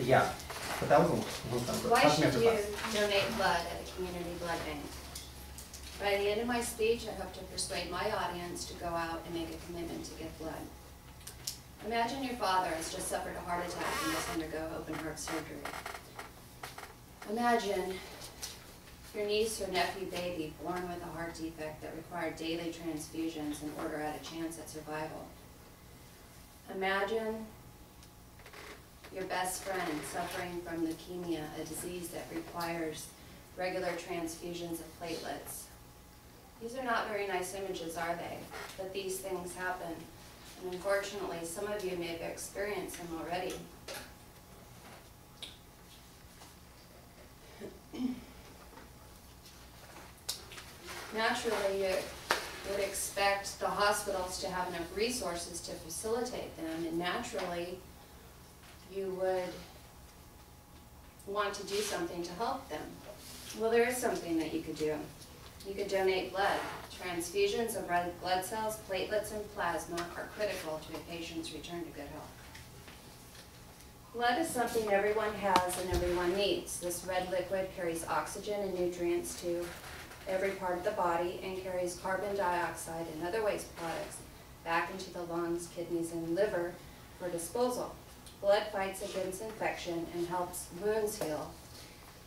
yeah. But that was a long time ago. Why Talk to me should after you class. donate blood at a community blood bank? By the end of my speech, I hope to persuade my audience to go out and make a commitment to give blood. Imagine your father has just suffered a heart attack and must undergo open heart surgery. Imagine your niece or nephew baby born with a heart defect that required daily transfusions in order to have a chance at survival. Imagine your best friend suffering from leukemia, a disease that requires regular transfusions of platelets. These are not very nice images, are they? But these things happen. And unfortunately, some of you may have experienced them already. Naturally, you would expect the hospitals to have enough resources to facilitate them, and naturally, you would want to do something to help them. Well, there is something that you could do. You could donate blood. Transfusions of red blood cells, platelets, and plasma are critical to a patient's return to good health. Blood is something everyone has and everyone needs. This red liquid carries oxygen and nutrients to every part of the body and carries carbon dioxide and other waste products back into the lungs, kidneys, and liver for disposal. Blood fights against infection and helps wounds heal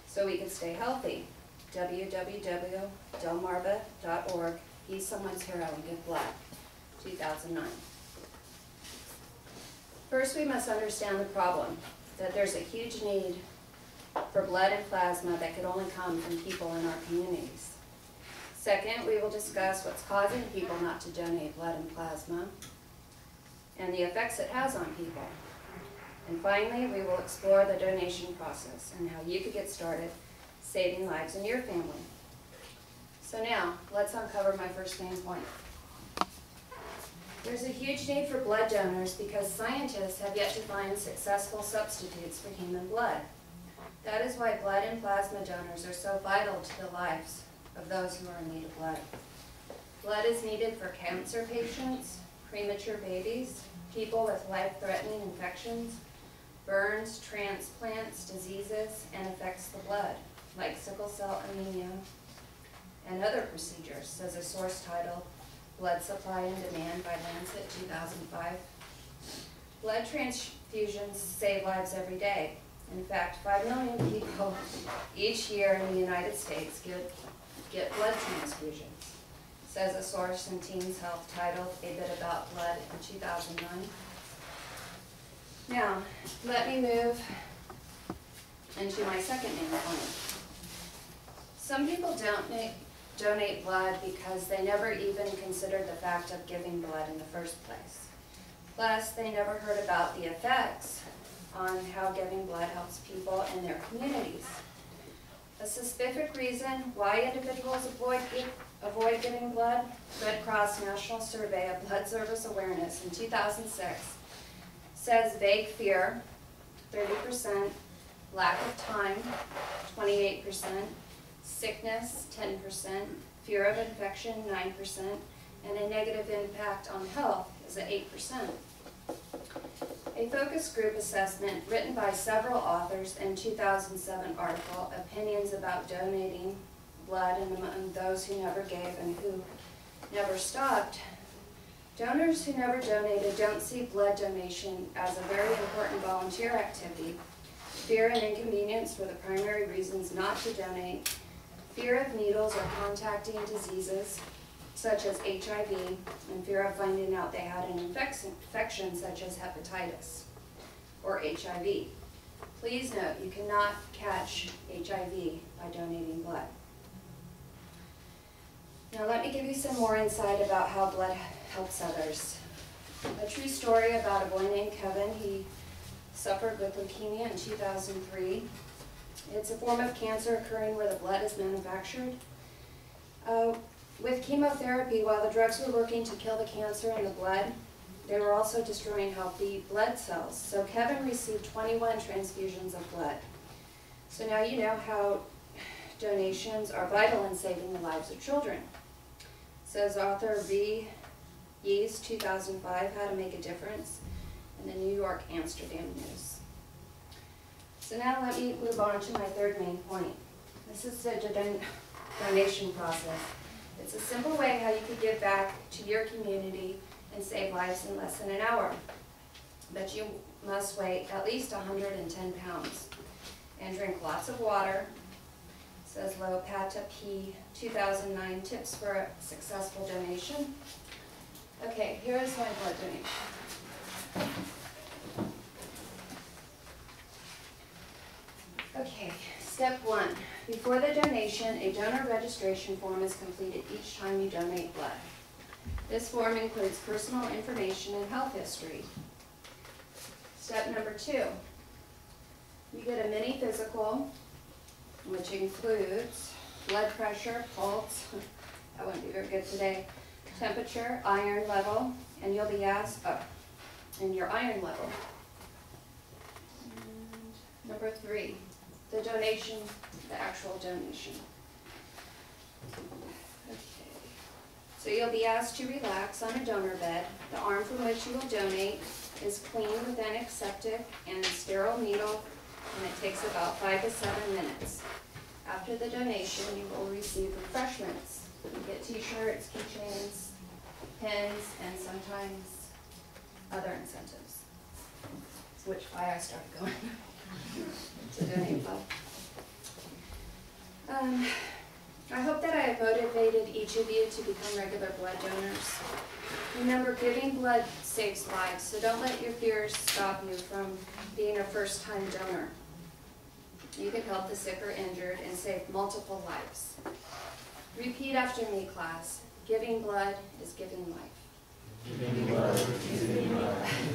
so we can stay healthy. www.delmarva.org. He's someone's hero and give blood. 2009. First, we must understand the problem, that there's a huge need for blood and plasma that could only come from people in our communities. Second, we will discuss what's causing people not to donate blood and plasma and the effects it has on people. And finally, we will explore the donation process and how you could get started saving lives in your family. So now, let's uncover my first main point. There's a huge need for blood donors because scientists have yet to find successful substitutes for human blood. That is why blood and plasma donors are so vital to the lives of those who are in need of blood. Blood is needed for cancer patients, premature babies, people with life-threatening infections, burns, transplants, diseases, and affects the blood, like sickle cell anemia and other procedures, says a source titled Blood Supply and Demand by Lancet 2005. Blood transfusions save lives every day. In fact, 5 million people each year in the United States get blood transfusions, says a source in Teens Health titled A Bit About Blood in 2009. Now, let me move into my second main point. Some people donate blood because they never even considered the fact of giving blood in the first place. Plus, they never heard about the effects on how giving blood helps people in their communities. A specific reason why individuals avoid giving blood, Red Cross National Survey of Blood Service Awareness in 2006 says vague fear, 30%, lack of time, 28%, sickness, 10%, fear of infection, 9%, and a negative impact on health is at 8%. A focus group assessment written by several authors in 2007 article, Opinions About Donating Blood and Among Those Who Never Gave and Who Never Stopped, donors who never donated don't see blood donation as a very important volunteer activity. Fear and inconvenience were the primary reasons not to donate. Fear of needles or contacting diseases such as HIV, and fear of finding out they had an infection such as hepatitis or HIV. Please note, you cannot catch HIV by donating blood. Now let me give you some more insight about how blood helps others. A true story about a boy named Kevin. He suffered with leukemia in 2003. It's a form of cancer occurring where the blood is manufactured. With chemotherapy, while the drugs were working to kill the cancer in the blood, they were also destroying healthy blood cells. So Kevin received 21 transfusions of blood. So now you know how donations are vital in saving the lives of children. Says author V. Yees, 2005, How to Make a Difference in the New York Amsterdam News. So now let me move on to my third main point. This is the donation process. It's a simple way how you could give back to your community and save lives in less than an hour. But you must weigh at least 110 pounds and drink lots of water. It says Lopata P 2009 tips for a successful donation. Okay, here is my blood donation. Okay, step 1. Before the donation, a donor registration form is completed each time you donate blood. This form includes personal information and health history. Step number 2. You get a mini physical, which includes blood pressure, pulse, that wouldn't be very good today, temperature, iron level, and you'll be asked, and your iron level. And number 3, the donation, the actual donation. Okay. So you'll be asked to relax on a donor bed. The arm from which you will donate is clean with antiseptic and a sterile needle, and it takes about 5 to 7 minutes. After the donation, you will receive refreshments. You get t-shirts, keychains, pins, and sometimes other incentives. Which is why I started going to donate blood. I hope that I have motivated each of you to become regular blood donors. Remember, giving blood saves lives, so don't let your fears stop you from being a first-time donor. You can help the sick or injured and save multiple lives. Repeat after me, class. Giving blood is giving life. Giving blood is giving life.